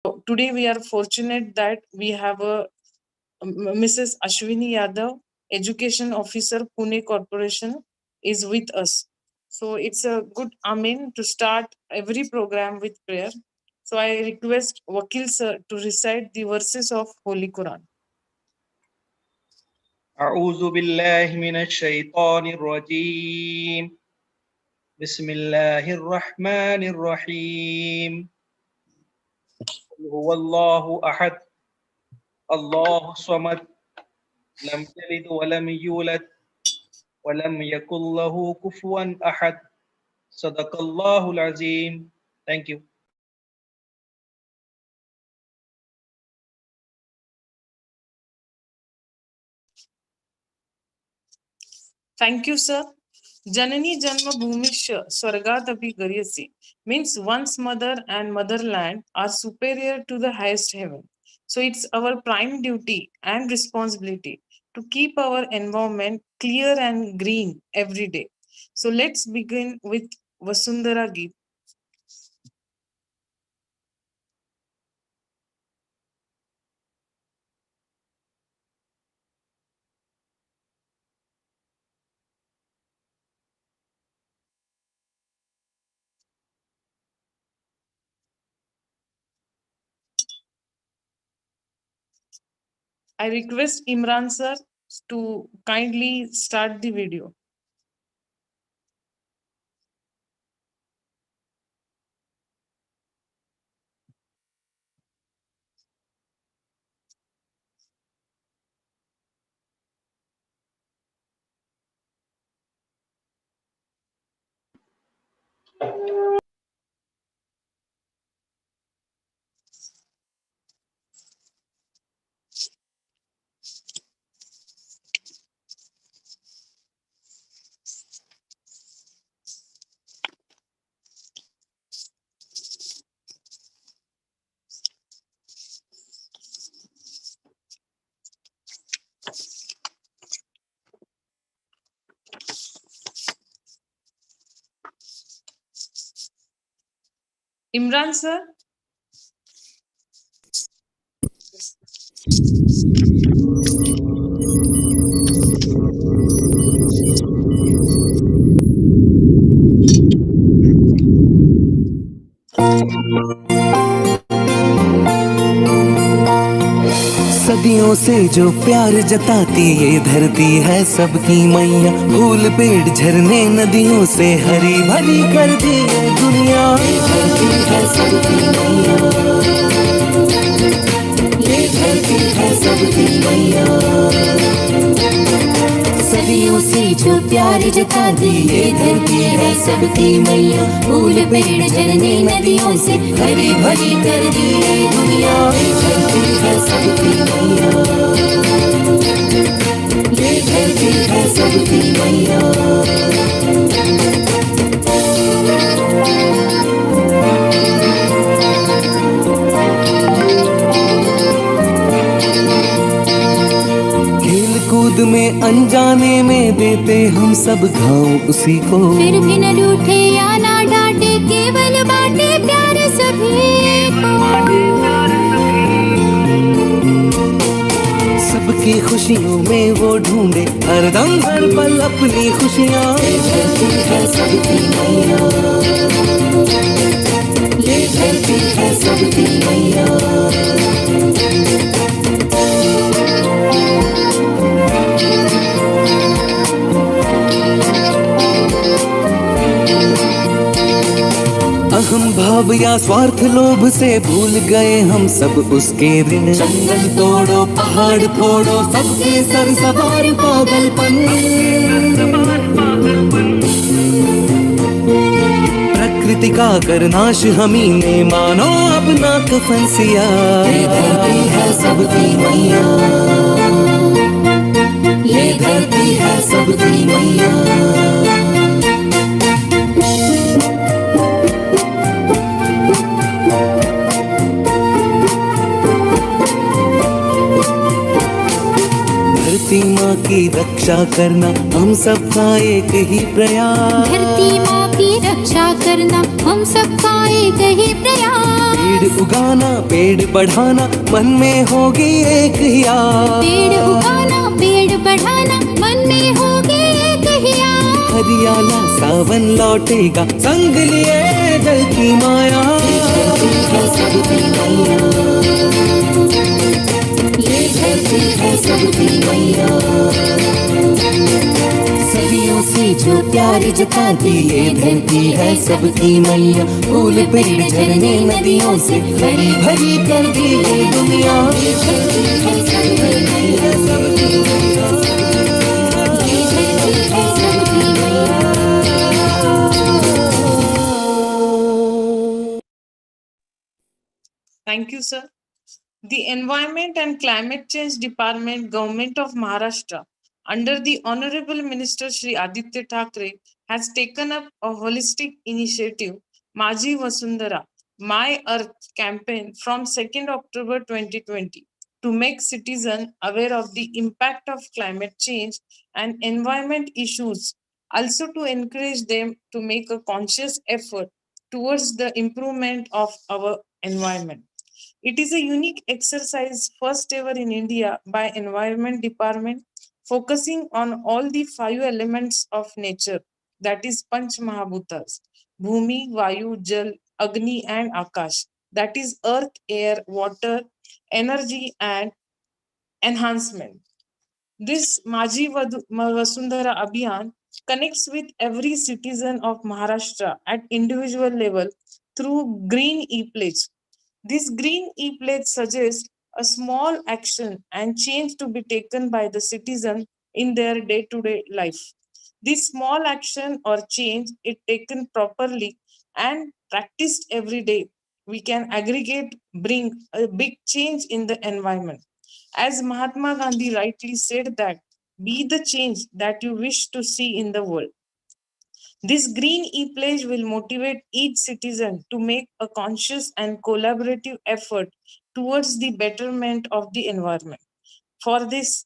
Today we are fortunate that we have a Mrs. Ashwini Yadav, Education Officer, Pune Corporation, is with us. So it's a good amen to start every program with prayer. So I request Wakil sir to recite the verses of Holy Quran. أعوذ بالله من الشيطان الرجيم بسم الله الرحمن الرحيم هو الله أحد الله الصمد لم يلد ولم يولد ولم يكن له كفوا أحد صدق الله العظيم. Thank you. Thank you, sir. Janani Janma Bhumisha Swargatapi Garyasi means one's mother and motherland are superior to the highest heaven. So it's our prime duty and responsibility to keep our environment clear and green every day. So let's begin with Vasundhara Geet. I request Imran sir to kindly start the video. Imran sir. सदियों से जो प्यार जताती ये धरती है सबकी मैया, फूल पेड़ झरने नदियों से हरी भरी कर दी ये दुनिया। ये धरती है सबकी मैया, ये धरती है सबकी मैया। सदियों से जो प्यार जताती ये धरती है सबकी मैया, फूल पेड़ झरने नदियों से हरी भरी कर दी ये दुनिया। ये धरती है सबकी मैया, ये धरती है सबकी मैया। कूद में अनजाने में देते हम सब घाव उसी को, फिर भी न रूठे या ना डांटे, केवल बाटे प्यार सभी को। सबकी खुशियों में वो ढूंढे हरदम हर पल अपनी खुशियाँ। ये धरती है सबकी मैया, ये धरती है सबकी मैया। अहम भाव या स्वार्थ लोभ से भूल गए हम सब उसके ऋण। जंगल तोड़ो पहाड़ फोड़ो सबके सर सवार पागलपन। प्रकृति का करनाश हमी ने मानो अपना कफन सिया। ये धरती है सबकी मैया, ये धरती है सबकी मैया। धरती माँ की रक्षा करना हम सबका एक ही प्रयास। धरती माँ की रक्षा करना हम सबका एक ही प्रयास। पेड़ उगाना पेड़ बढ़ाना मन में होगी एक ही आस। पेड़ उगाना पेड़ बढ़ाना मन में होगी एक ही आस। हरियाला सावन लौटेगा संग लिए जल की माया। ये धरती है सबकी मैया। सदियों से जो प्यार जताती ये धरती है सबकी मैया। फूल पेड़ झरने नदियों से हरी भरी कर दी ये दुनिया। ये धरती है सबकी मैया, सबकी मैया। ये धरती है सबकी मैया। Thank you, sir. The Environment and Climate Change Department, Government of Maharashtra, under the Honorable Minister Shri Aditya Thackeray, has taken up a holistic initiative, Mazhi Vasundhara, My Earth campaign from 2nd October 2020 to make citizens aware of the impact of climate change and environment issues, also to encourage them to make a conscious effort towards the improvement of our environment. It is a unique exercise, first ever in India by Environment Department, focusing on all the five elements of nature, that is Panch Mahabhutas, Bhumi, Vayu, Jal, Agni, and Akash, that is earth, air, water, energy, and enhancement. This Vasundhara Abhiyaan connects with every citizen of Maharashtra at individual level through Green E-Pledge. This Green E-Pledge suggests a small action and change to be taken by the citizen in their day-to-day life. This small action or change, if taken properly and practiced every day, we can aggregate, bring a big change in the environment. As Mahatma Gandhi rightly said that, be the change that you wish to see in the world. This Green E-Pledge will motivate each citizen to make a conscious and collaborative effort towards the betterment of the environment. For this,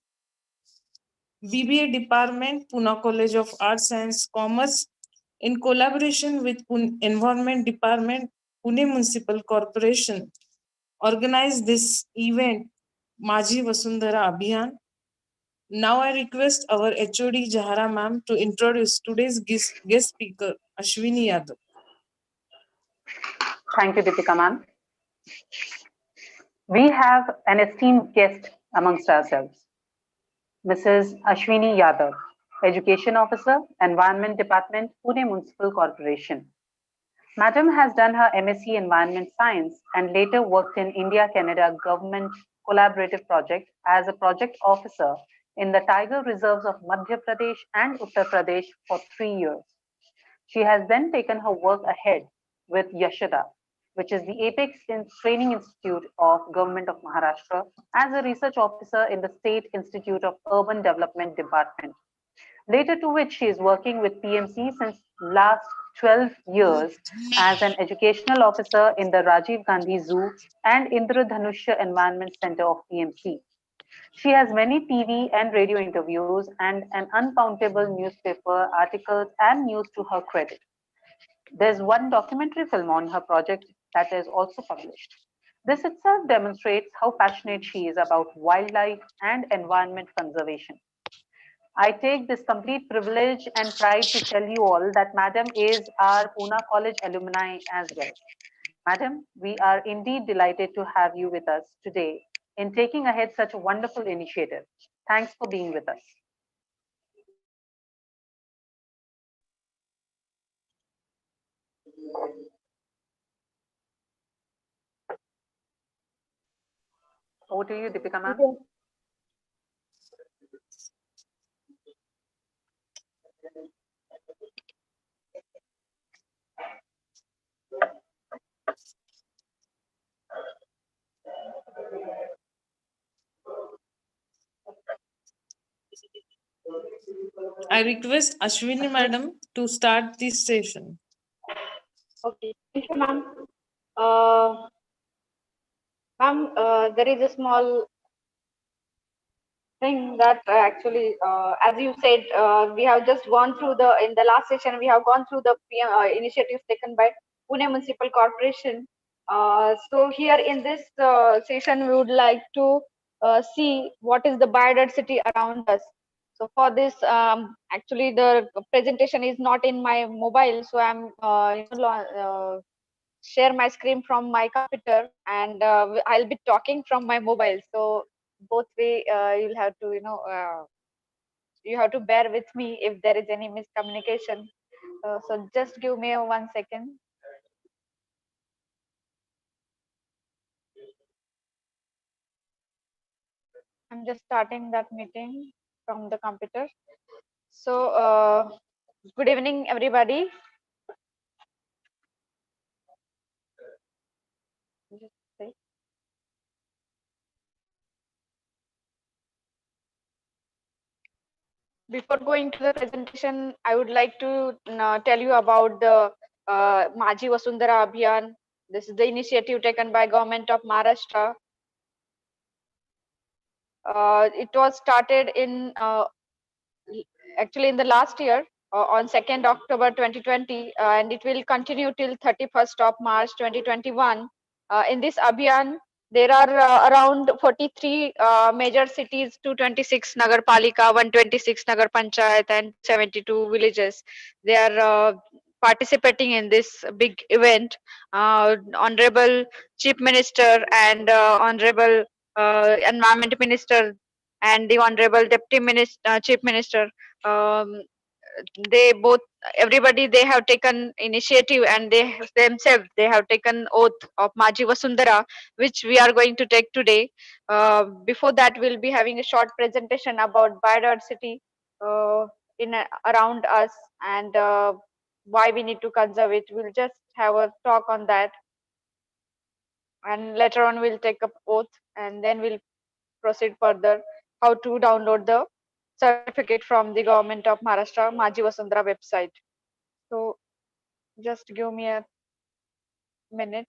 BBA Department, Pune College of Arts and Commerce, in collaboration with Environment Department, Pune Municipal Corporation, organized this event, Mazhi Vasundhara Abhiyaan. Now I request our HOD Jahara ma'am to introduce today's guest speaker, Ashwini Yadav. Thank you, Deepika ma'am. We have an esteemed guest amongst ourselves, Mrs. Ashwini Yadav, Education Officer, Environment Department, Pune Municipal Corporation. Madam has done her MSc Environment Science and later worked in India-Canada Government Collaborative Project as a project officer in the tiger reserves of Madhya Pradesh and Uttar Pradesh for 3 years. She has then taken her work ahead with Yashoda, which is the Apex Training Institute of Government of Maharashtra, as a research officer in the State Institute of Urban Development Department. Later to which she is working with PMC since last 12 years as an educational officer in the Rajiv Gandhi Zoo and Indradhanusha Environment Center of PMC. She has many TV and radio interviews and an uncountable newspaper articles and news to her credit. There's one documentary film on her project that is also published. This itself demonstrates how passionate she is about wildlife and environment conservation. I take this complete privilege and pride to tell you all that Madam is our Pune College alumni as well. Madam, we are indeed delighted to have you with us today in taking ahead such a wonderful initiative. Thanks for being with us. Over to you, Deepika ma'am. I request Ashwini madam to start this session. Okay, thank you, ma'am. Ma'am, there is a small Thing that actually, as you said, we have just gone through in the last session, we have gone through the initiatives taken by Pune Municipal Corporation. So here in this session, we would like to see what is the biodiversity around us. So for this, actually the presentation is not in my mobile, so I'm share my screen from my computer, and I'll be talking from my mobile. So both way, you'll have to you have to bear with me if there is any miscommunication. So just give me 1 second. I'm just starting that meeting from the computer. So good evening, everybody. Just say. Before going to the presentation, I would like to tell you about the Mazhi Vasundhara Abhiyaan. This is the initiative taken by Government of Maharashtra. It was started in actually in the last year, on 2nd October 2020, and it will continue till 31st of March 2021. In this Abhiyan, there are around 43 major cities, 226 Nagar Palika, 126 Nagar Panchayat, and 72 villages. They are participating in this big event. Honorable Chief Minister and Honorable Environment Minister and the Honorable Deputy Minister, Chief Minister, um, they both, everybody, they have taken initiative, and they themselves, they have taken oath of Maji Vasundhara, which we are going to take today. Before that, we'll be having a short presentation about biodiversity in around us, and why we need to conserve it. We'll just have a talk on that, and later on we'll take up oath, and then we'll proceed further how to download the certificate from the Government of Maharashtra Mazhi Vasundhara website. So just give me a minute.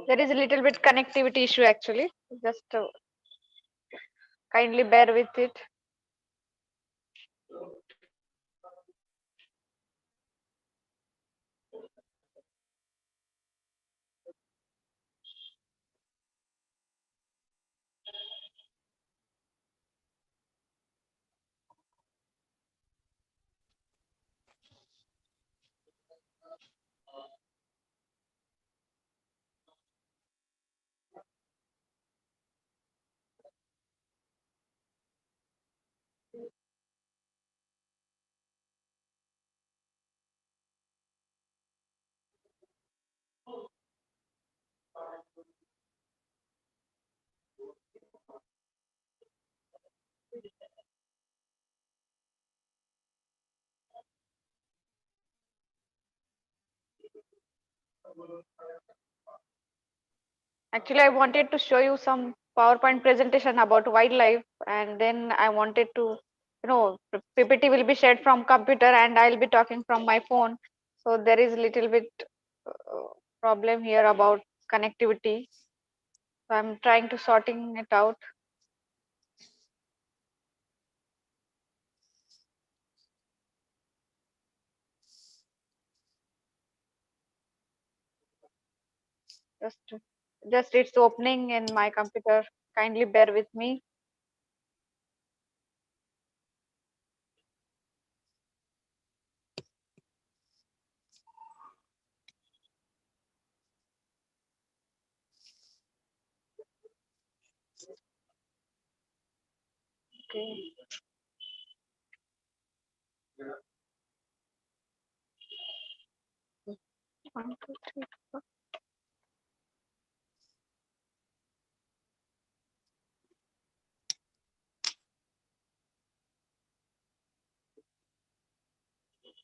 There is a little bit connectivity issue actually. Just kindly bear with it. Actually, I wanted to show you some PowerPoint presentation about wildlife, and then I wanted to, PPT will be shared from computer, and I'll be talking from my phone. So there is a little bit uh, problem here about connectivity. So I'm trying to sorting it out. Just, just it's opening in my computer. Kindly bear with me. Okay. One, two, three.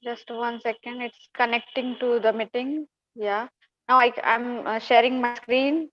Just 1 second. It's connecting to the meeting. Yeah. Now I'm sharing my screen.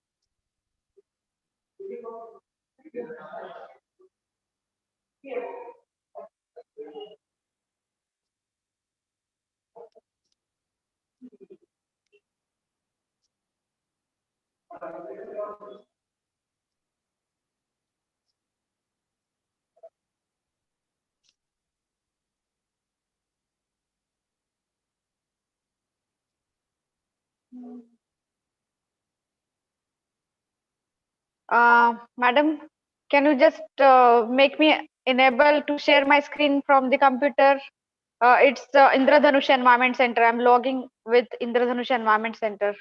Madam, can you just make me enable to share my screen from the computer? It's Indradhanush Environment Center. I'm logging with Indradhanush Environment Center.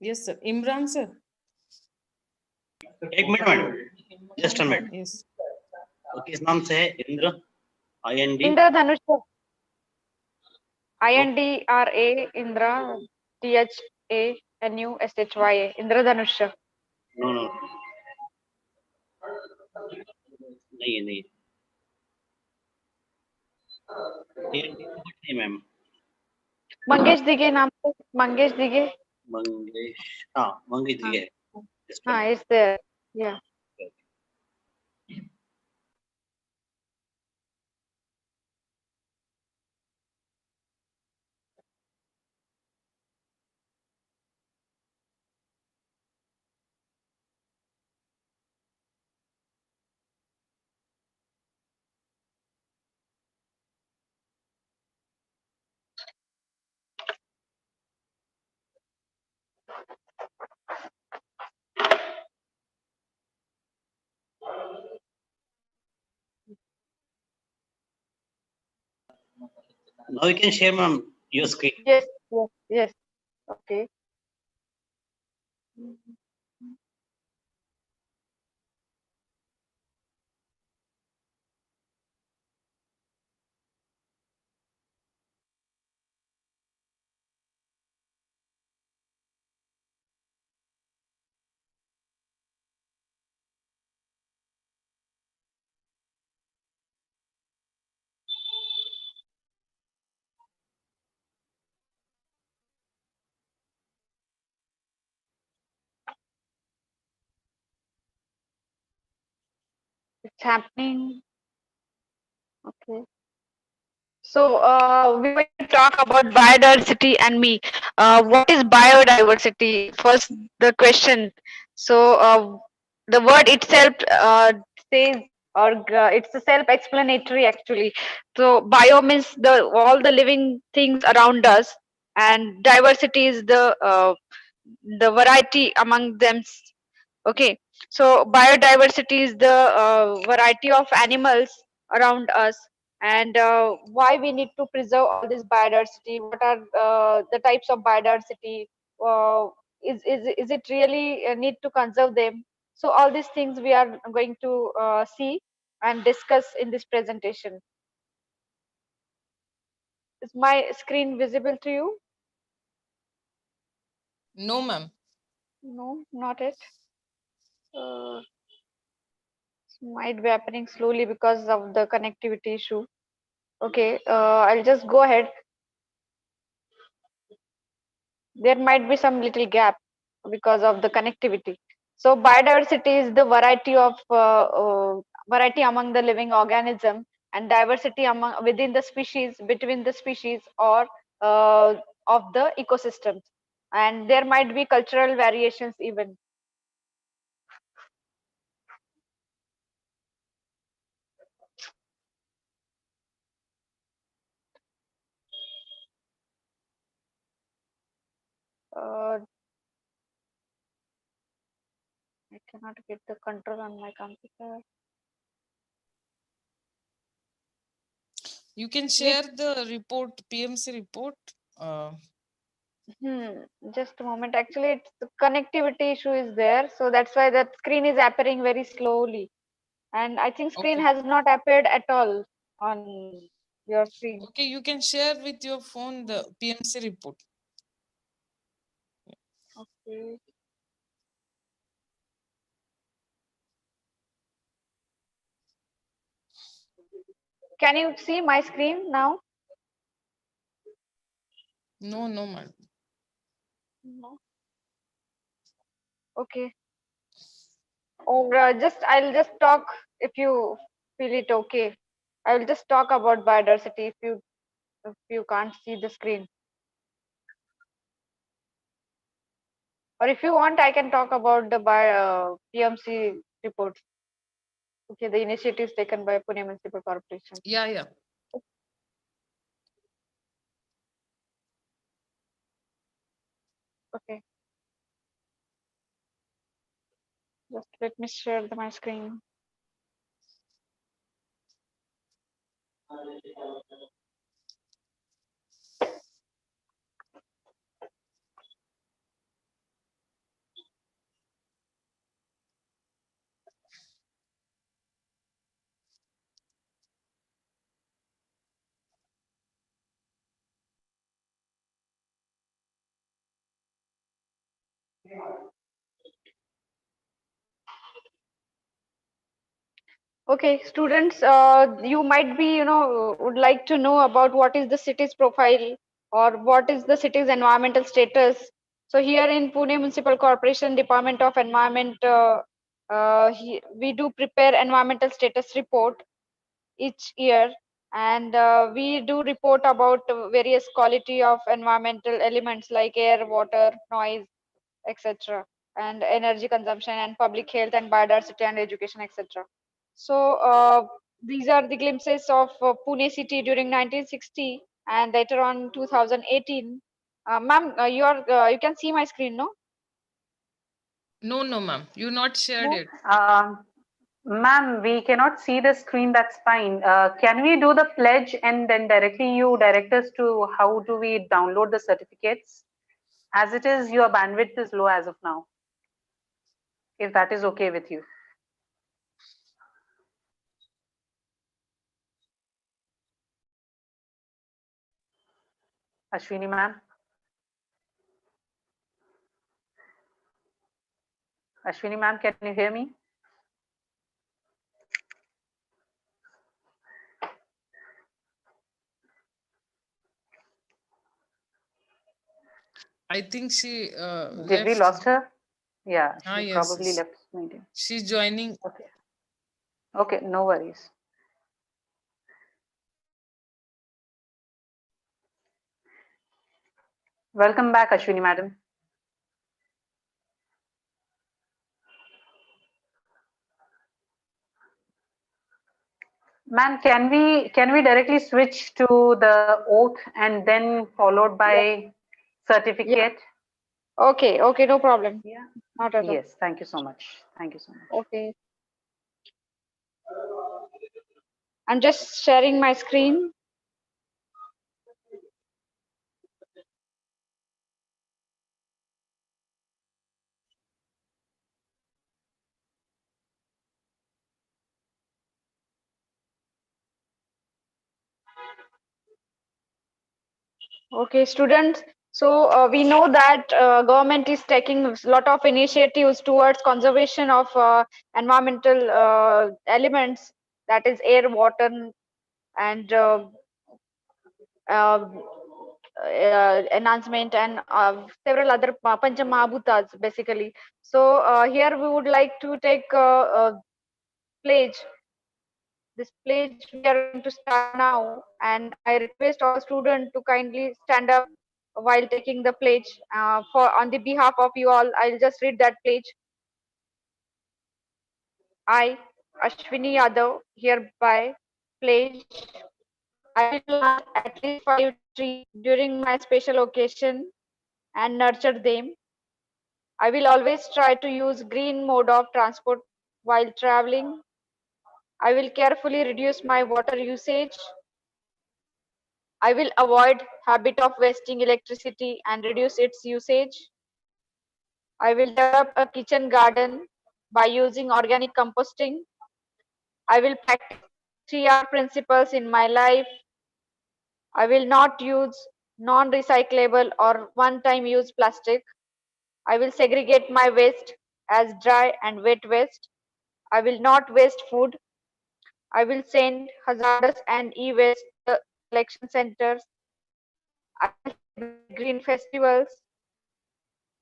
Yes, sir. Imran, sir. एक minute madam, just a minute. Yes. किस नाम से है? Indra, IND? Indradhanush, INDRA, Indra, THANUSHYA, Indradhanush. No no, नहीं है, नहीं है ma'am. Mangesh दिगे नाम से, मंगेश दिगे. मंगेश, हाँ मंगेश जी है। हाँ, it's there. Yeah. Now you can share ma'am your screen. Yes, yes, yes. Okay. It's happening. Okay. So we're going to talk about biodiversity and me. What is biodiversity? First, the question. So the word itself says, or it's a self-explanatory actually. So bio means the all the living things around us, and diversity is the variety among them. Okay, so biodiversity is the variety of animals around us, and why we need to preserve all this biodiversity. What are the types of biodiversity? Uh, is it really need to conserve them? So all these things we are going to see and discuss in this presentation. Is my screen visible to you? No, ma'am. No, not it. Uh, might be happening slowly because of the connectivity issue. Okay, I'll just go ahead. There might be some little gap because of the connectivity. So biodiversity is the variety among the living organism, and diversity among within the species, between the species, or uh, of the ecosystems. And there might be cultural variations even. Uh, I cannot get the control on my computer. You can share the report, PMC report. Just a moment. Actually, it's the connectivity issue is there, so that's why that screen is appearing very slowly. And I think screen Okay. has not appeared at all on your screen. Okay, you can share with your phone the PMC report. Okay. Can you see my screen now? No, no, madam. No. Okay. Or I'll just talk if you feel it okay. I will just talk about biodiversity if you can't see the screen. Or if you want, I can talk about the PMC reports. Okay, the initiatives taken by Pune Municipal Corporation. Yeah. Okay. Just let me share my screen. Okay, students, you might be, would like to know about what is the city's profile or what is the city's environmental status. So here in Pune Municipal Corporation Department of Environment, we do prepare environmental status report each year, and we do report about various quality of environmental elements like air, water, noise, etc., and energy consumption and public health and biodiversity and education, etc. So these are the glimpses of Pune city during 1960 and later on 2018. Ma'am, you can see my screen, no? No, ma'am. You not shared No. it. Ma'am, we cannot see the screen. That's fine. Can we do the pledge and then directly you direct us to how do we download the certificates? As it is, your bandwidth is low as of now. If that is okay with you. Ashwini ma'am. Ashwini ma'am, can you hear me? I think she Did we left. lost her? Yeah, she Yes, probably left meeting. she's joining. Okay. Okay, no worries. Welcome back, Ashwini madam. Ma'am, can we directly switch to the oath and then followed by certificate? Okay, no problem. Yeah. Not at all. Yes, thank you so much. Thank you so much. Okay. I'm just sharing my screen. Okay, students. So we know that government is taking a lot of initiatives towards conservation of environmental elements, that is air, water, and uh, enhancement and several other pancha mahabhutas basically. So here we would like to take pledge. This pledge we are going to start now, and I request all students to kindly stand up while taking the pledge. For on the behalf of you all, I'll just read that pledge. I, Ashwini Yadav, hereby pledge I will plant at least 5 trees during my special occasion and nurture them. I will always try to use green mode of transport while traveling. I will carefully reduce my water usage. I will avoid habit of wasting electricity and reduce its usage. I will develop a kitchen garden by using organic composting. I will practice 3R principles in my life. I will not use non-recyclable or one-time use plastic. I will segregate my waste as dry and wet waste. I will not waste food. I will send hazardous and e-waste to the collection centers. I will celebrate green festivals.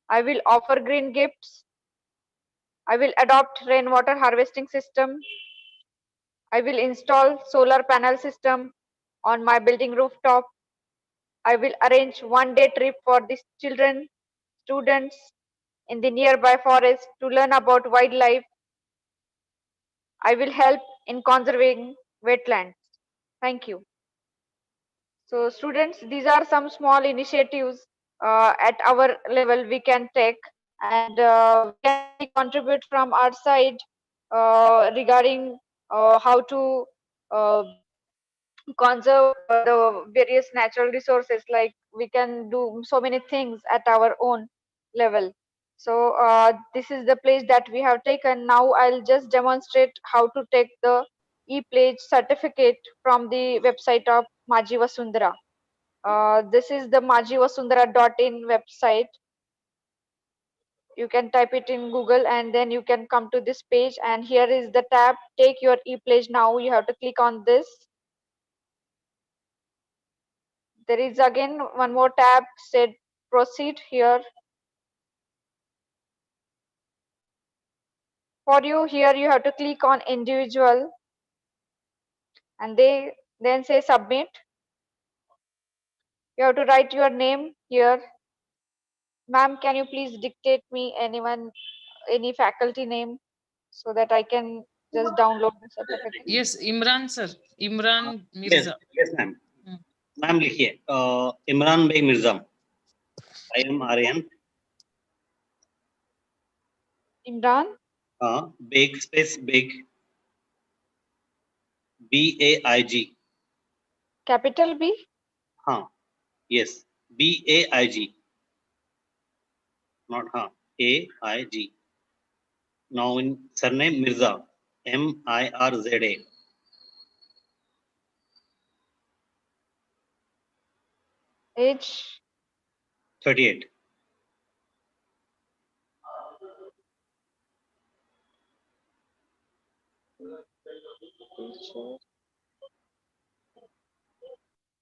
I will offer green gifts. I will adopt rainwater harvesting system. I will install solar panel system on my building rooftop. I will arrange one-day trip for the children, students in the nearby forest to learn about wildlife. I will help in conserving wetlands. Thank you. So students, these are some small initiatives at our level we can take, and we can only contribute from our side regarding how to uh, conserve the various natural resources. Like we can do so many things at our own level. So this is the pledge that we have taken. Now I'll just demonstrate how to take the e-pledge certificate from the website of Mazhi Vasundhara. This is the majhivasundhara.in website. You can type it in Google and then you can come to this page, and here is the tab, take your e-pledge now. You have to click on this. There is again one more tab said proceed here. For you, here you have to click on individual and they then say submit. You have to write your name here. Ma'am, can you please dictate me any faculty name so that I can just download the certificate? Yes, Imran sir. Imran Yes, Mirza. yes, ma'am. Hmm. Ma'am लिखिए Imran Baig Mirza IMRAN Imran Baig space Baig BAIG capital B. हाँ yes BAIG not AIG. Now in surname Mirza MIRZA Age 38.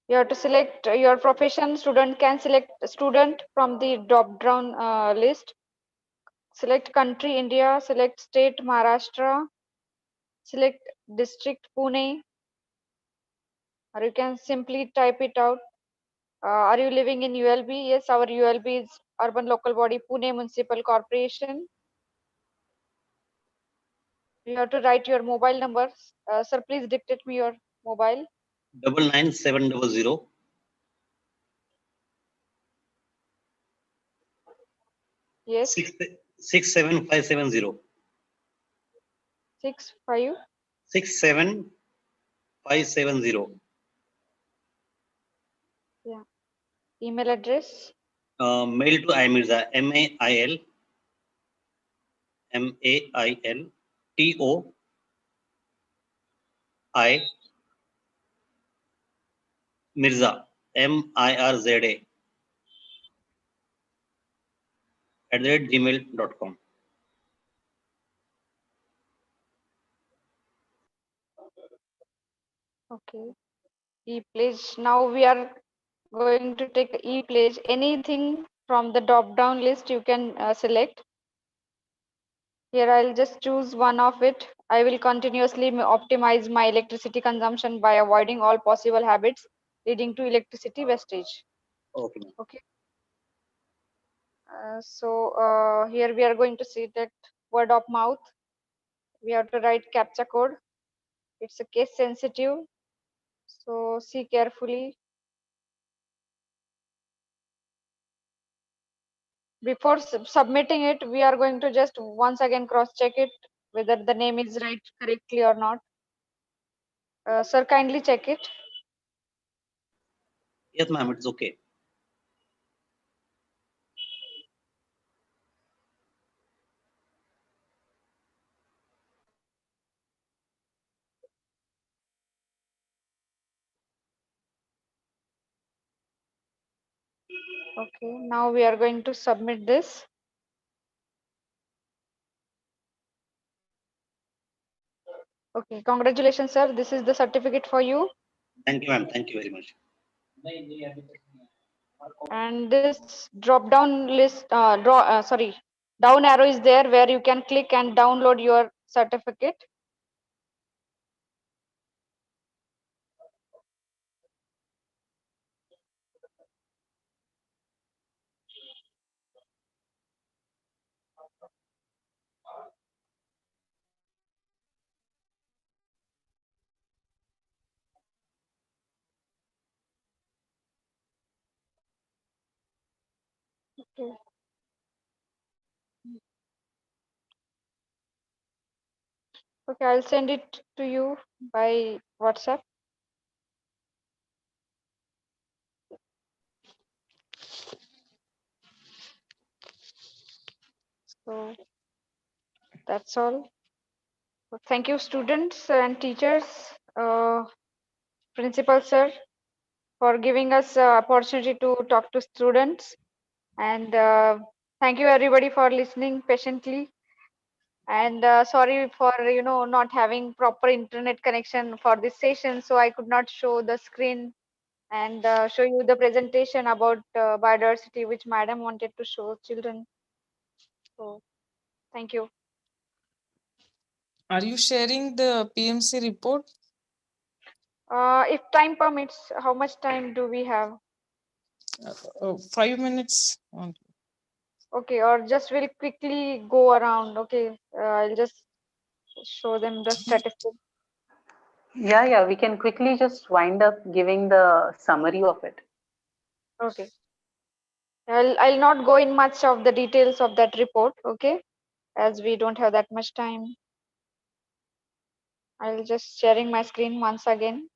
you have to select your profession. Student can select student from the drop down list. Select country India, select state Maharashtra, select district Pune, or you can simply type it out. Are you living in ULB? Yes, our ULB is Urban Local Body Pune Municipal Corporation. You have to write your mobile number. Sir, please dictate me your mobile. 99700 Yes. 67570 65. 67570. Yeah. Email address. Mail to IMIRZA MAIL Mirza MIRZA @gmail.com. Okay. E-pledge. Now we are going to take e-pledge. Anything from the drop down list you can select. Here I'll just choose one of it. I will continuously optimize my electricity consumption by avoiding all possible habits leading to electricity wastage. Okay. Okay. Here we are going to see that word of mouth. We have to write captcha code. It's a case sensitive, so see carefully. Before submitting it, we are going to just once again cross check it whether the name is right correctly or not. Sir, kindly check it. Yes, ma'am, it's okay. Okay, now we are going to submit this. Okay, congratulations, sir. This is the certificate for you. Thank you, ma'am. Thank you very much. And this drop down list, down arrow is there where you can click and download your certificate. Okay. Okay, I'll send it to you by WhatsApp. So that's all. Thank you, students and teachers, principal sir, for giving us opportunity to talk to students. And thank you everybody for listening patiently. And sorry for not having proper internet connection for this session, so I could not show the screen and show you the presentation about biodiversity which madam wanted to show children. So thank you. Are you sharing the PMC report? If time permits, how much time do we have? 5 minutes. Okay, or just we'll quickly go around. Okay, I'll just show them the statistics. Yeah, we can quickly just wind up giving the summary of it. Okay, I'll not go in much of the details of that report. Okay, as we don't have that much time. I'll just sharing my screen once again.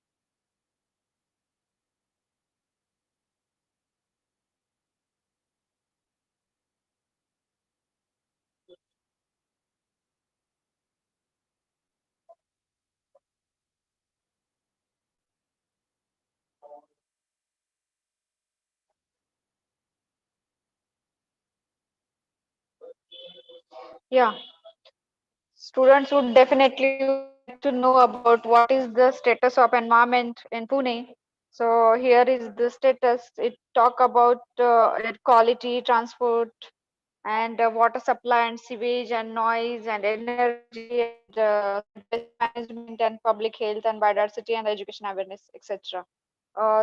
Yeah, students would definitely would like to know about what is the status of environment in Pune. So here is the status. It talk about air quality, transport, and water supply and sewage and noise and energy and solid waste management and public health and biodiversity and education awareness, etc.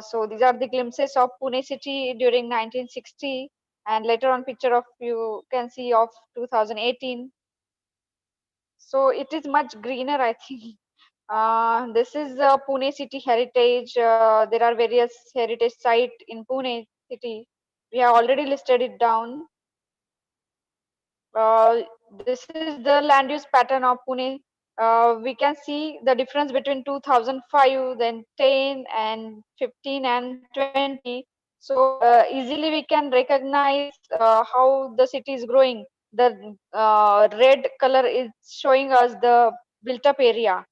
So these are the glimpses of Pune city during 1960, and later on picture of you can see of 2018. So it is much greener, I think. This is Pune city heritage. There are various heritage site in Pune city. We have already listed it down. Uh, this is the land use pattern of Pune. We can see the difference between 2005, then 10 and 15 and 20. So easily we can recognize how the city is growing. The red color is showing us the built up area.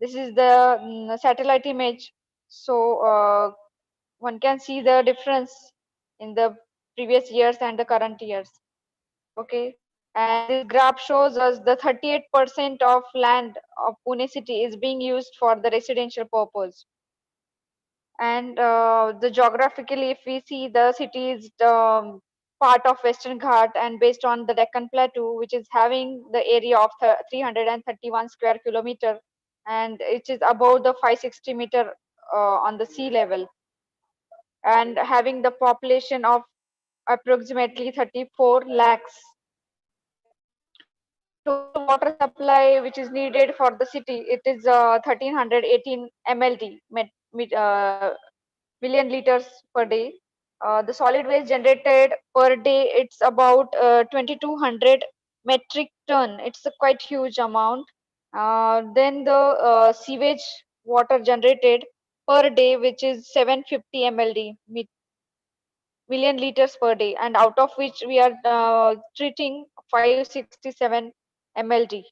This is the satellite image. So one can see the difference in the previous years and the current years. Okay, and this graph shows us the 38% of land of Pune city is being used for the residential purpose. And the geographically, if we see, the city is part of Western Ghat and based on the Deccan Plateau, which is having the area of 331 square kilometer, and it is above the 560 meter on the sea level, and having the population of approximately 34 lakhs. Total water supply which is needed for the city, it is 1318 mld, million liters per day. The solid waste generated per day, it's about 2200 metric ton. It's a quite huge amount. Then the sewage water generated per day, which is 750 mld, million liters per day, and out of which we are treating 567 mld.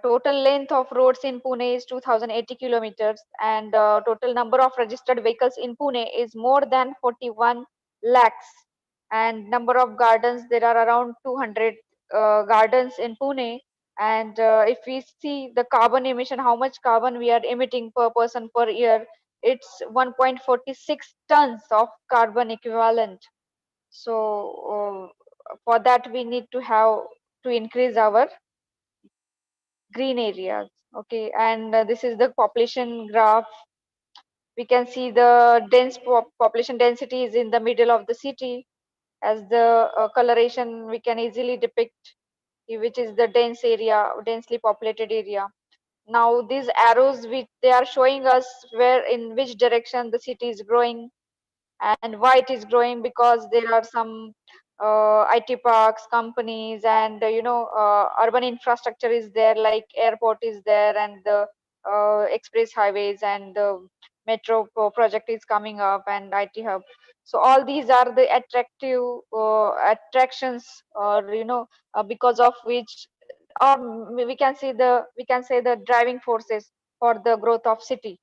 Total length of roads in Pune is 2080 kilometers, and total number of registered vehicles in Pune is more than 41 lakhs. And number of gardens, there are around 200 gardens in Pune. And if we see the carbon emission, how much carbon we are emitting per person per year, it's 1.46 tons of carbon equivalent. So for that we need to have to increase our green areas. Okay, and this is the population graph. We can see the population density is in the middle of the city. As the coloration we can easily depict which is the dense area, densely populated area. Now these arrows which they are showing us where in which direction the city is growing and why it is growing, because there are some IT parks, companies, and urban infrastructure is there, like airport is there, and the express highways, and the metro project is coming up, and IT hub. So all these are the attractive attractions, or because of which, or we can say the driving forces for the growth of city.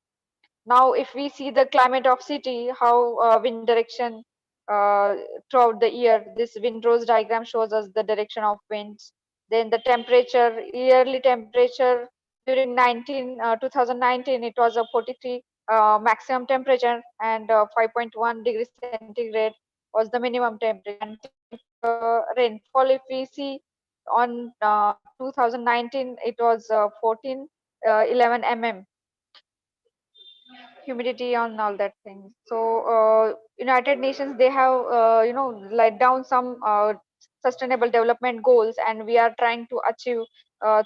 Now if we see the climate of city, how wind direction throughout the year, this windrose diagram shows us the direction of winds. Then the temperature, yearly temperature during 2019, it was a 43 maximum temperature, and 5.1 degrees centigrade was the minimum temperature. And rainfall, if we see on 2019, it was 11 mm. Humidity on all that thing. So United Nations, they have laid down some sustainable development goals, and we are trying to achieve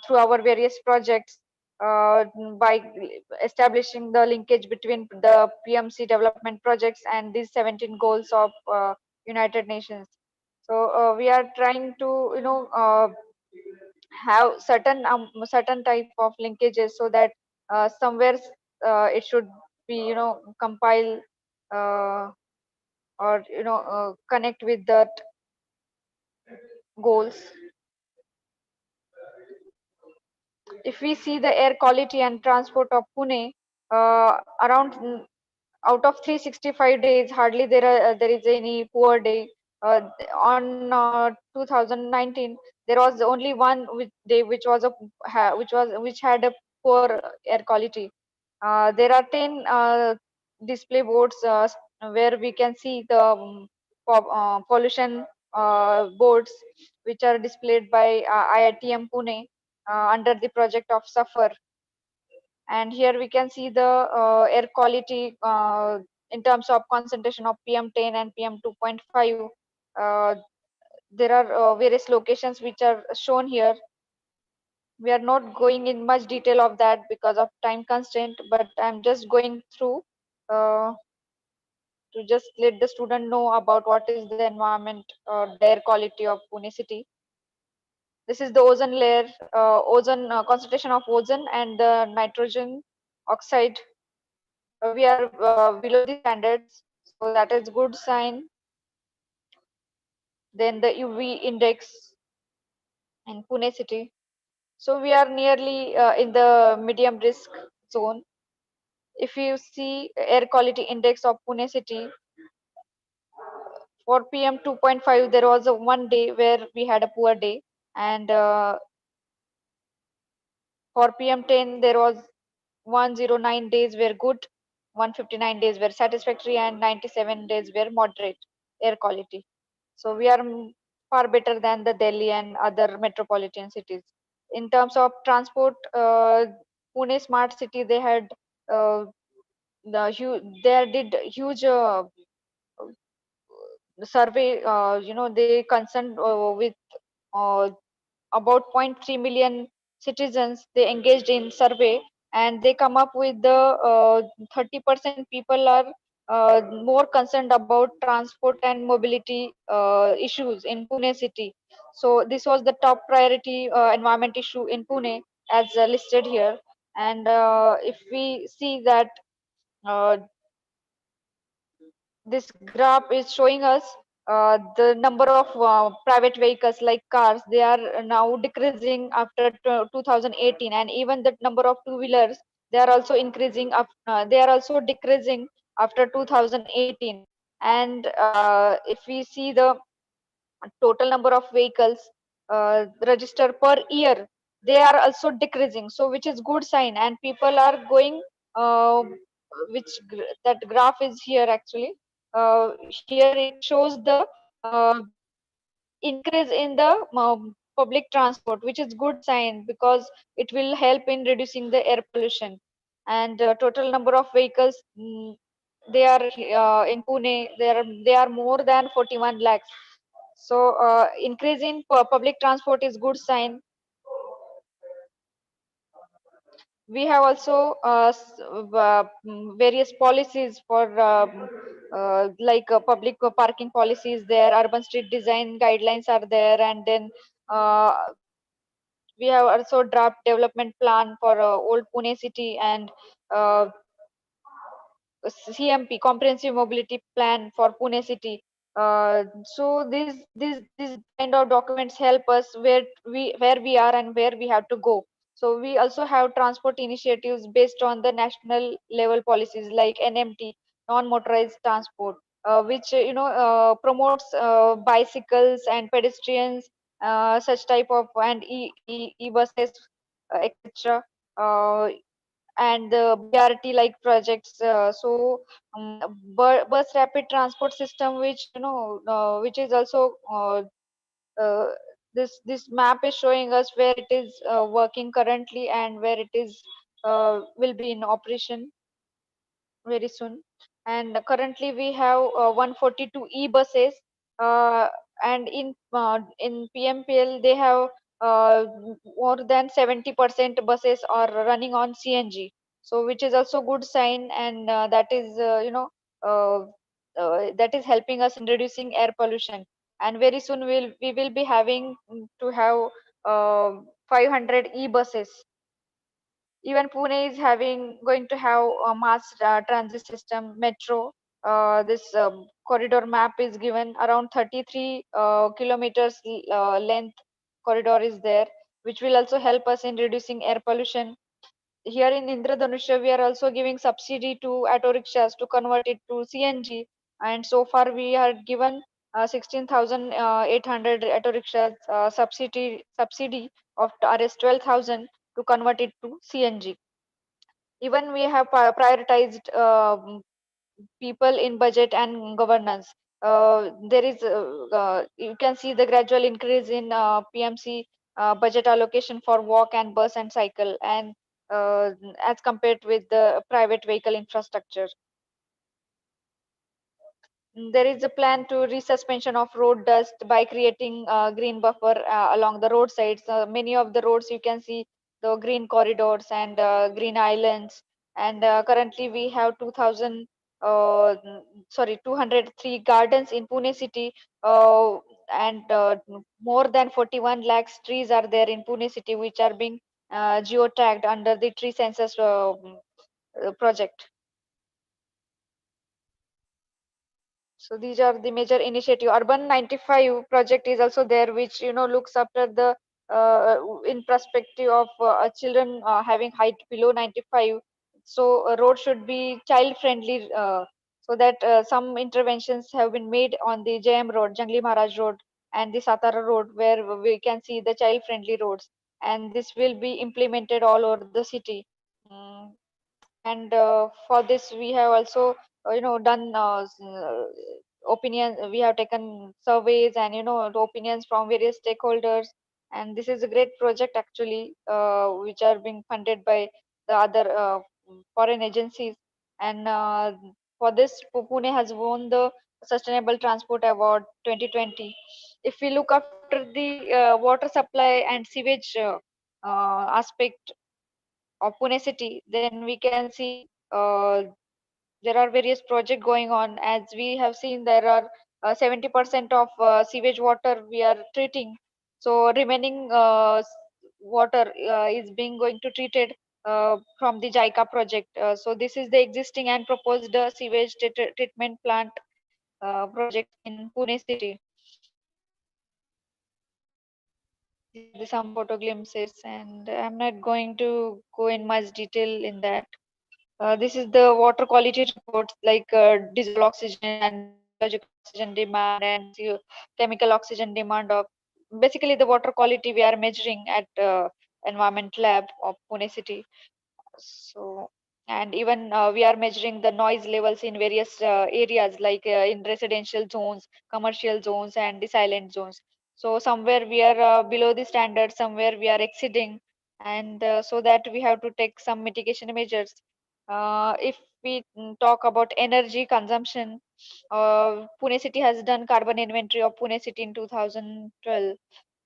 through our various projects, by establishing the linkage between the PMC development projects and these 17 goals of United Nations. So we are trying to have certain type of linkages, so that somewhere it should be compile, uh, or connect with that goals. If we see the air quality and transport of Pune, around out of 365 days, hardly there is any poor day. On 2019, there was only one day which was which had a poor air quality. There are 10 display boards where we can see the pollution boards which are displayed by IITM Pune under the project of Suffer. And here we can see the air quality in terms of concentration of PM10 and PM2.5. Uh, there are various locations which are shown here. We are not going in much detail of that because of time constraint, but I'm just going through to just let the student know about what is the environment or the air quality of Pune city. This is the ozone layer, ozone concentration of ozone and the nitrogen oxide. We are below the standards, so that is good sign. Then the UV index in Pune city. So we are nearly in the medium risk zone. If you see air quality index of Pune city, for PM 2.5, there was a one day where we had a poor day, and for PM10, there was 109 days were good, 159 days were satisfactory, and 97 days were moderate air quality. So we are far better than the Delhi and other metropolitan cities. In terms of transport, Pune Smart City, they had they did huge survey. They concerned with uh, about 0.3 million citizens. They engaged in survey, and they come up with the 30% people are more concerned about transport and mobility issues in Pune city. So this was the top priority environment issue in Pune, as listed here. And if we see that uh, this graph is showing us the number of private vehicles like cars, they are now decreasing after 2018, and even the number of two wheelers, they are also increasing they are also decreasing after 2018. And if we see the total number of vehicles registered per year, they are also decreasing, so which is good sign, and people are going uh, that graph is here actually. Here it shows the uh, increase in the public transport, which is good sign because it will help in reducing the air pollution. And total number of vehicles, they are in Pune, they are more than 41 lakhs. So increase in public transport is good sign. We have also various policies for like public parking policies there, urban street design guidelines are there, and then uh, we have also draft development plan for old Pune city, and uh, CMP, Comprehensive Mobility Plan for Pune City. So these kind of documents help us where we are and where we have to go. So we also have transport initiatives based on the national level policies like NMT, non-motorized transport, which promotes bicycles and pedestrians, such type of, and e buses, etc. Uh, and the BRT like projects. So bus rapid transport system, which which is also uh, this map is showing us where it is working currently and where it is will be in operation very soon. And currently we have 142 e-buses, uh, and in PMPL they have uh, more than 70% buses are running on CNG. So which is also good sign, and that is uh, that is helping us in reducing air pollution. And very soon we will be having to have 500 e-buses. Even Pune is going to have a mass transit system, metro. This corridor map is given around 33 kilometers length corridor is there, which will also help us in reducing air pollution. Here in Indradhanusha, we are also giving subsidy to auto rickshaws to convert it to CNG, and so far we are given 16,800 auto rickshaws subsidy of Rs 12,000 to convert it to CNG. Even we have prioritized people in budget and governance. There is you can see the gradual increase in PMC budget allocation for walk and bus and cycle, and as compared with the private vehicle infrastructure. There is a plan to resuspension of road dust by creating green buffer along the roadsides. Many of the roads you can see the green corridors and green islands. And currently we have 203 gardens in Pune city, and more than 41 lakhs trees are there in Pune city, which are being geotagged under the tree census project. So these are the major initiative. Urban 95 project is also there, which looks after the in perspective of children having height below 95. So a road should be child friendly, so that some interventions have been made on the JM road, Jangli Maharaj road, and the Satara road, where we can see the child friendly roads, and this will be implemented all over the city. Mm, and for this we have also done opinion, we have taken surveys and the opinions from various stakeholders, and this is a great project actually, which are being funded by the other foreign agencies. And for this, Pune has won the Sustainable Transport Award 2020. If we look after the water supply and sewage aspect of Pune city, then we can see there are various projects going on. As we have seen, there are 70% of sewage water we are treating. So remaining water is being going to treated from the JICA project. So this is the existing and proposed sewage treatment plant project in Pune city. These are the some photo glimpses, and I'm not going to go in much detail in that. This is the water quality reports like dissolved oxygen and biological oxygen demand and chemical oxygen demand of basically the water quality we are measuring at environment lab of Pune city. So And even we are measuring the noise levels in various areas, like in residential zones, commercial zones, and the silent zones. So somewhere we are below the standard, somewhere we are exceeding, and so that we have to take some mitigation measures. If we talk about energy consumption, Pune city has done carbon inventory of Pune city in 2012.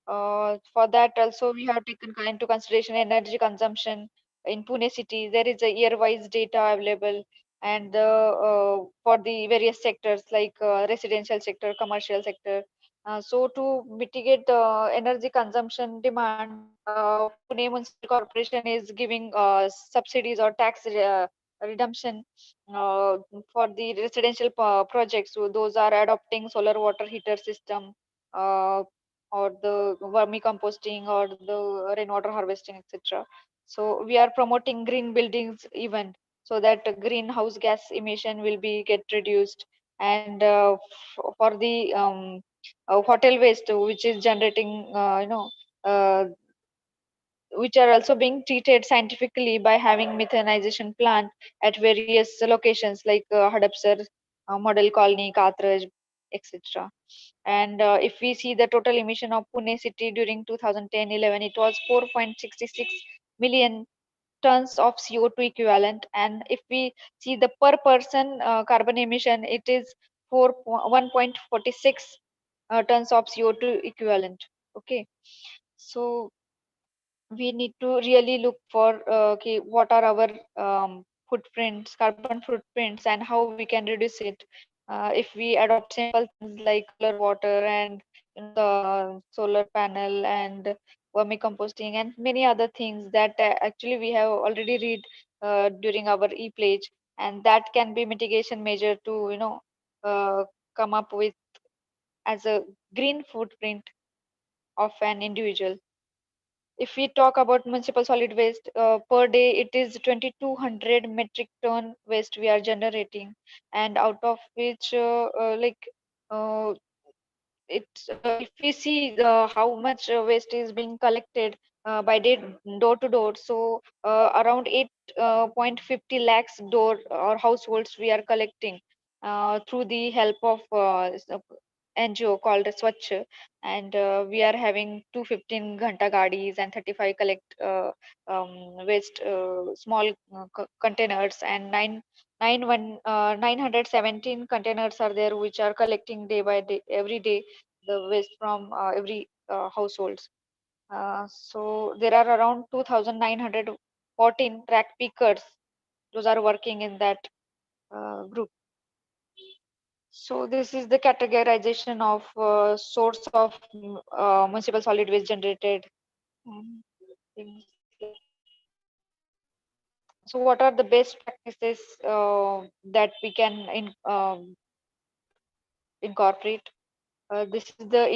For that also we have taken into consideration energy consumption in Pune city. There is a year-wise data available, and for the various sectors like residential sector, commercial sector. So to mitigate energy consumption demand, Pune Municipal Corporation is giving subsidies or tax redemption for the residential projects. So those are adopting solar water heater system, uh, or the vermicomposting or the rainwater harvesting, etc. So we are promoting green buildings even, so that greenhouse gas emission will be get reduced. And for the hotel waste, which is generating which are also being treated scientifically by having methanization plant at various locations like Hadapsar, Model Colony, Katraj, etc. And if we see the total emission of Pune city during 2010-11, it was 4.66 million tons of CO2 equivalent. And if we see the per person carbon emission, it is 1.46 tons of CO2 equivalent. Okay, so we need to really look for okay, what are our footprints, carbon footprints, and how we can reduce it. If we adopt simple things like solar water and the solar panel and vermicomposting and many other things that actually we have already read during our e-pledge, and that can be mitigation measure to uh, come up with as a green footprint of an individual. If we talk about municipal solid waste, per day it is 2200 metric ton waste we are generating, and out of which uh, it's if we see how much waste is being collected by day, door to door, so around 8.50 lakhs door or households we are collecting through the help of NGO called Swachh. And we are having 215 ghanta gadis and 35 collect waste small containers, and 917 containers are there which are collecting day by day, every day, the waste from every households. So there are around 2914 track pickers. Those are working in that group. So this is the categorization of source of municipal solid waste generated. Mm, things like So what are the best practices that we can incorporate? This is the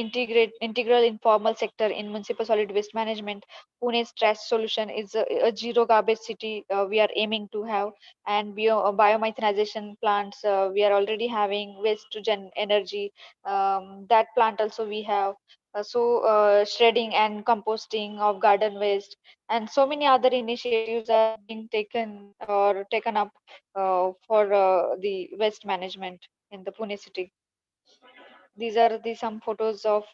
integral informal sector in municipal solid waste management. Pune's trash solution is a zero garbage city we are aiming to have, and biomethanization plants we are already having. Waste to gen energy, that plant also we have. Shredding and composting of garden waste, and so many other initiatives are being taken or taken up for the waste management in the Pune city. These are the some photos of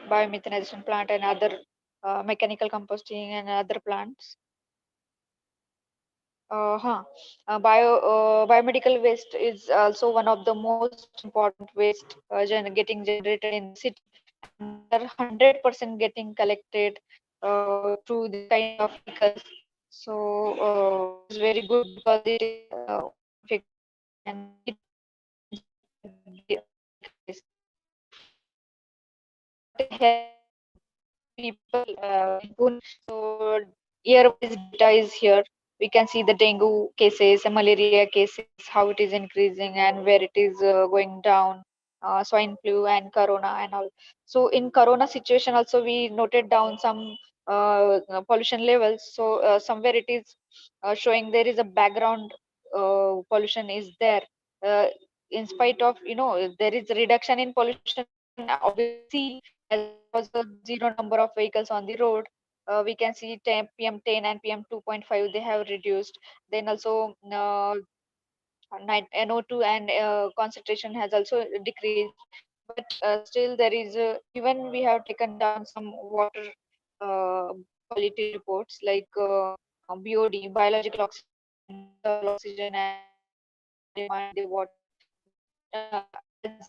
biomethanization plant and other mechanical composting and other plants. Biomedical waste is also one of the most important waste getting generated in the city, and these are 100% getting collected through this kind of vehicles. So which is very good because it is non-infectious and it can generate the medical waste. What helps people in Pune. So year-wise data is here. We can see the dengue cases, and malaria cases, how it is increasing and where it is going down. Swine flu and corona and all. So in corona situation also we noted down some pollution levels. So somewhere it is showing there is a background pollution is there. Uh, in spite of there is a reduction in pollution, obviously, as there was a zero number of vehicles on the road, we can see 10, PM10 and PM2.5 they have reduced. Then also NO2 and concentration has also decreased. But still there is even we have taken down some water uh, quality reports like BOD, biological oxygen, and soil oxygen, and water demand in the water. But as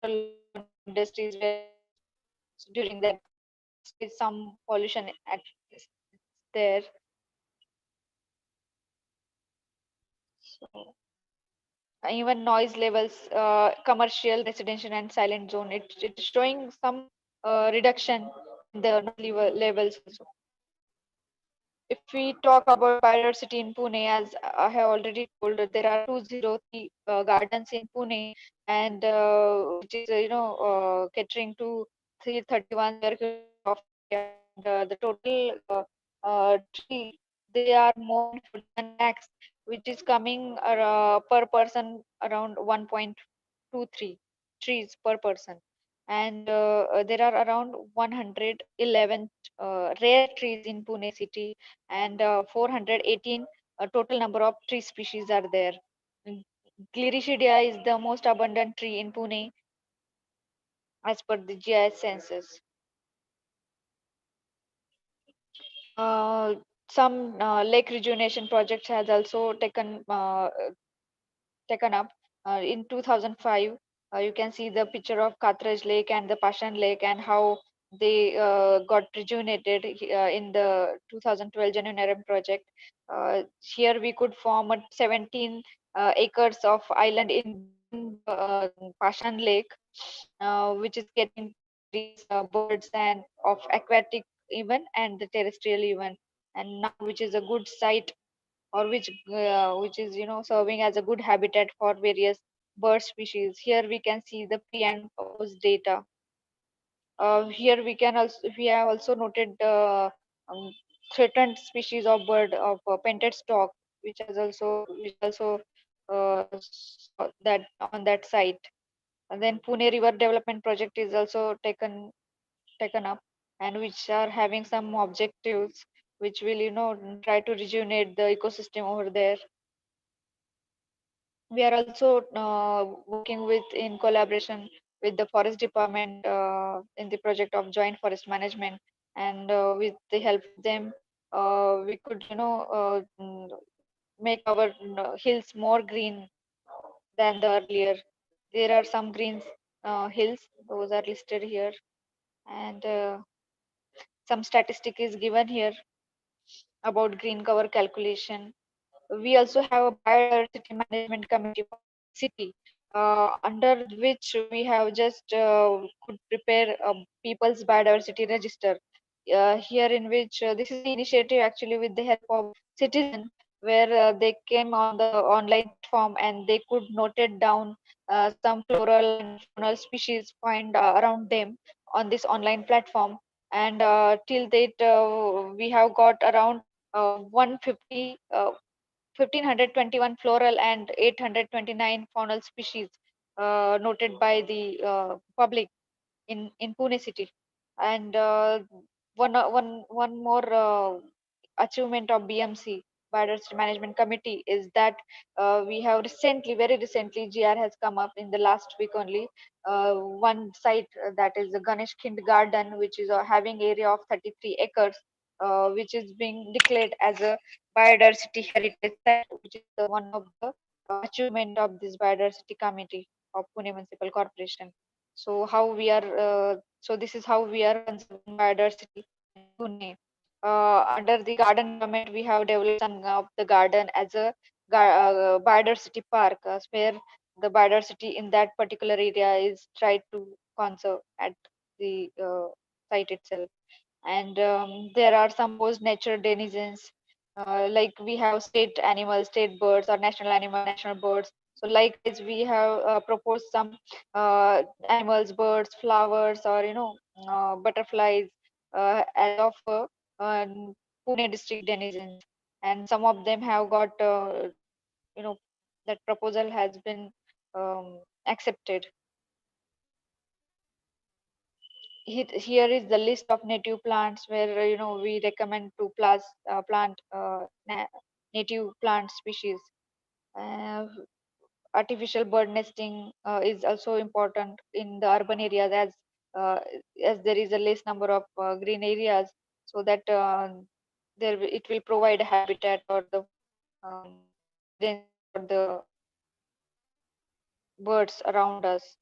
a lot of industries were during that, still some pollution at there. So even noise levels, commercial, residential, and silent zone, it's showing some reduction in the levels also. If we talk about biodiversity in Pune, as I have already told, there are 203 gardens in Pune, and which is catering to 331 square kilometer of area, and the total tree, they are more than 41 lakhs, which is coming per person around 1.23 trees per person. And there are around 111 rare trees in Pune city, and 418 total number of tree species are there. Mm, Gliricidia is the most abundant tree in Pune as per the GIS census. Uh, some lake rejuvenation projects has also taken up in 2005. You can see the picture of Katraj Lake and the Pashan Lake, and how they got rejuvenated in the 2012 Genuine project. Here we could form a 17 acres of island in between the Pashan Lake, which is getting various birds and of aquatic even and the terrestrial even, and now which is a good site, or which is serving as a good habitat for various bird species. Here we can see the pre and post data. Here we have also noted um, threatened species of bird of painted stork, which also that on that site. And then Pune River Development Project is also taken up, and which are having some objectives which will try to rejuvenate the ecosystem over there. We are also working with in collaboration with the forest department in the project of joint forest management, and with the help of them we could make our hills more green than the earlier. There are some green hills, those are listed here, and some statistic is given here about green cover calculation. We also have a biodiversity management committee for city, under which we have just could prepare people's biodiversity register. Here, in which this is the initiative actually with the help of citizen, where they came on the online platform and they could noted down some floral and faunal species find around them on this online platform. And till date, we have got around 150 1,521 floral and 829 faunal species noted by the public in Pune city. And one more achievement of BMC, Biodiversity Management Committee, is that we have very recently, GR has come up in the last week only. One site that is the Ganesh Kindergarten, which is having area of 33 acres, which is being declared as a biodiversity heritage site, which is one of the achievement of this biodiversity committee of Pune Municipal Corporation. So how we are this is how we are conserving biodiversity in Pune. Under the garden development, we have developed some of the garden as a biodiversity park, where the biodiversity in that particular area is tried to conserve at the site itself. And there are some host nature denizens, like we have state animals, state birds, or national animal, national birds. So likewise we have proposed some animals, birds, flowers, or butterflies as of Pune district denizens, and some of them have got you know that proposal has been accepted. here is the list of native plants where we recommend to plant native plant species. Uh, Artificial bird nesting is also important in the urban areas, uh, as there is a less number of green areas, so that it will provide a habitat or the residency for the birds around us.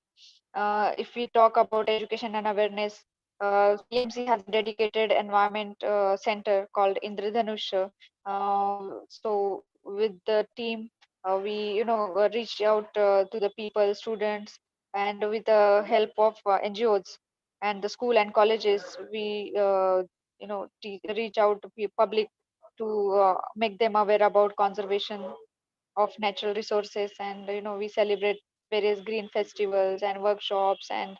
If we talk about education and awareness, PMC has a dedicated environment center called Indradhanush. So with the team, we reach out to the people, students, and with the help of NGOs and the school and colleges, we reach out to public to make them aware about conservation of natural resources. And we celebrate various green festivals and workshops and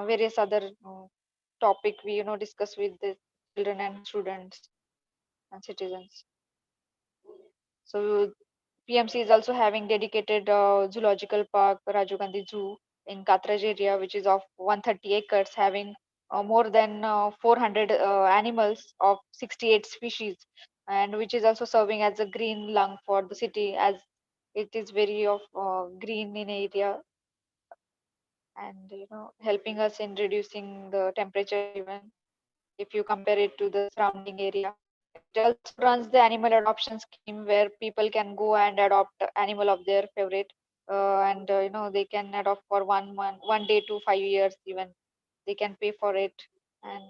various other topic we discuss with the children and students and citizens. So PMC is also having dedicated zoological park, Rajiv Gandhi Zoo in Katraj area, which is of 130 acres, having more than 400 animals of 68 species, and which is also serving as a green lung for the city, as it is very of green in area, and helping us in reducing the temperature even if you compare it to the surrounding area. It also runs the animal adoption scheme where people can go and adopt animal of their favorite, and they can adopt for 1 month, 1 day to 5 years even. They can pay for it, and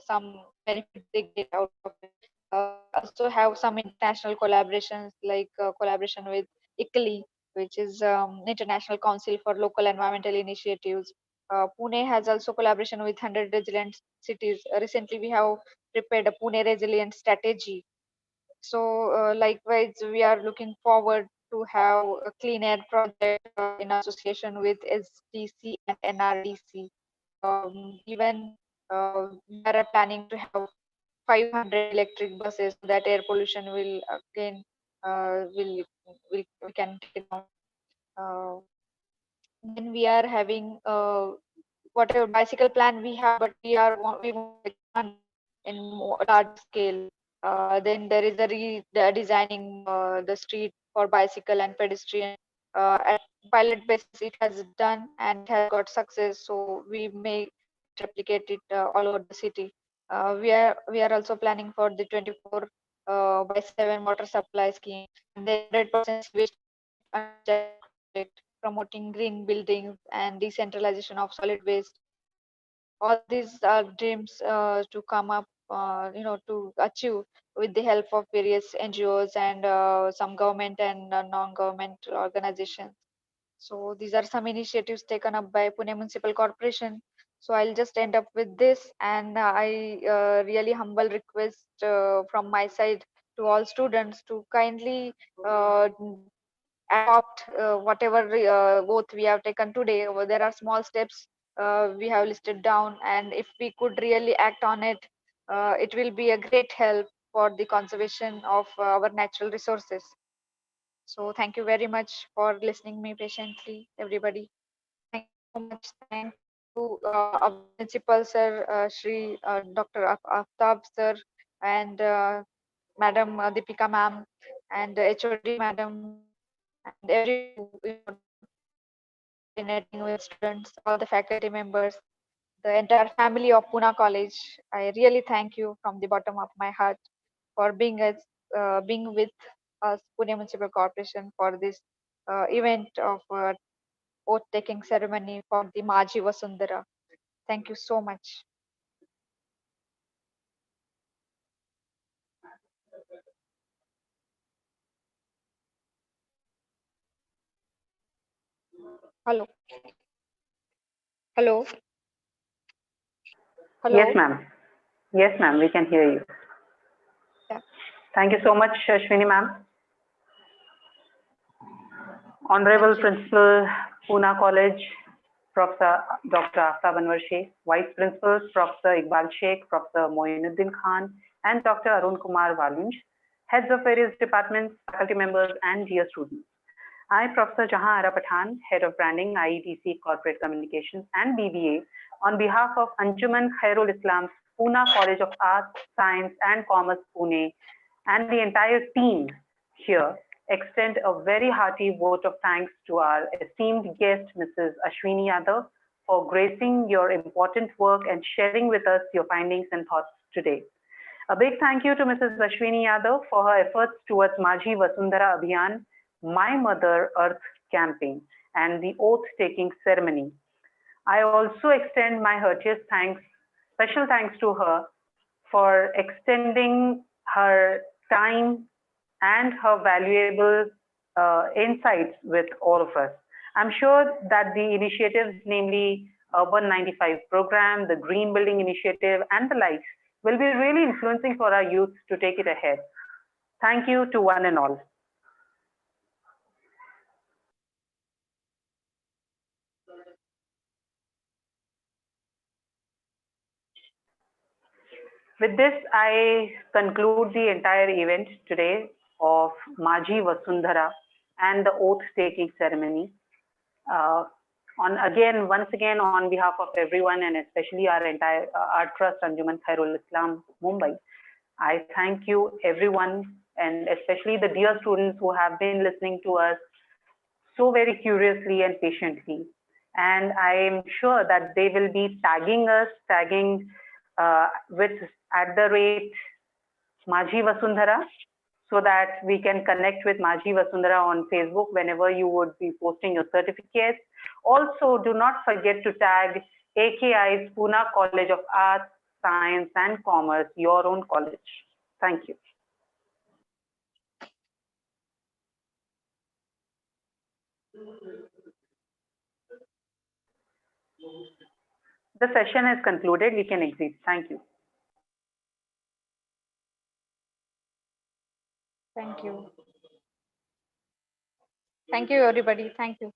some benefits they get out of it. We also have some international collaborations, like collaboration with ICLEI, which is International Council for Local Environmental Initiatives. Pune has also collaboration with 100 resilient cities. Recently, we have prepared a Pune resilient strategy. So, likewise, we are looking forward to have a clean air project in association with SDC and NRDC. Even we are planning to have 500 electric buses so that air pollution will again will we can take it down. Uh, then we are having whatever bicycle plan we have, but we want to expand in more large scale. Then there is a designing the street for bicycle and pedestrian. At pilot basis, it has done and it has got success. So we may replicate it all over the city. We are also planning for the 24 by 7 water supply scheme, and the 100% sewage treatment under project, promoting green buildings and decentralization of solid waste. All these are dreams to come up, to achieve with the help of various NGOs and some government and non-government organizations. So these are some initiatives taken up by Pune Municipal Corporation. So I'll just end up with this, and I really humble request from my side to all students to kindly adopt whatever oath we have taken today. There are small steps we have listed down, and if we could really act on it, it will be a great help for the conservation of our natural resources. So thank you very much for listening me patiently, everybody. Thank you so much. Thank you, our principal sir, Shri Dr. Aftab sir, and Madam Deepika ma'am, and HOD madam, and everyone who coordinating with students, all the faculty members, the entire family of Pune College. I really thank you from the bottom of my heart for being with us, Pune Municipal Corporation, for this event of oath taking ceremony for the Mazhi Vasundhara. Thank you so much. Hello. Hello. Yes, Hello. ma'am. Yes, ma'am, we can hear you. Yeah. Thank you so much, Ashwini ma'am. Honorable Thank you. Principal, Pune College, Professor Dr. Aftab Anwar Sheikh, Vice Principals, Professor Iqbal Sheikh, Professor Moinuddin Khan, and Dr. Arun Kumar Valunj, heads of various departments, faculty members, and dear students. I, Professor Jahan Ara Pathan, Head of Branding, IETC Corporate Communications and BBA on behalf of Anjuman Khairul Islam's Pune College of Arts, Science and Commerce, Pune, and the entire team here, extend a very hearty vote of thanks to our esteemed guest, Mrs. Ashwini Yadav, for gracing your important work and sharing with us your findings and thoughts today. A big thank you to Mrs. Ashwini Yadav for her efforts towards Mazhi Vasundhara Abhiyaan, My Mother Earth campaign, and the oath-taking ceremony. I also extend my heartiest thanks, special thanks to her for extending her time and her valuable insights with all of us. I'm sure that the initiatives, namely Urban 95 program, the Green Building Initiative, and the likes, will be really influencing for our youth to take it ahead. Thank you to one and all. With this, I conclude the entire event today of Mazhi Vasundhara and the oath-taking ceremony. Once again, on behalf of everyone and especially our trust, Anjuman Khairul Islam, Mumbai, I thank you everyone, and especially the dear students who have been listening to us so very curiously and patiently. And I am sure that they will be tagging us, with @Mazhi Vasundhara, so that we can connect with Mazhi Vasundhara on Facebook whenever you would be posting your certificates. Also, do not forget to tag AKI's Pune College of Arts, Science and Commerce, your own college. Thank you. The session is concluded. We can exit. Thank you. Thank you. Thank you, everybody. Thank you.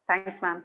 Thanks, ma'am.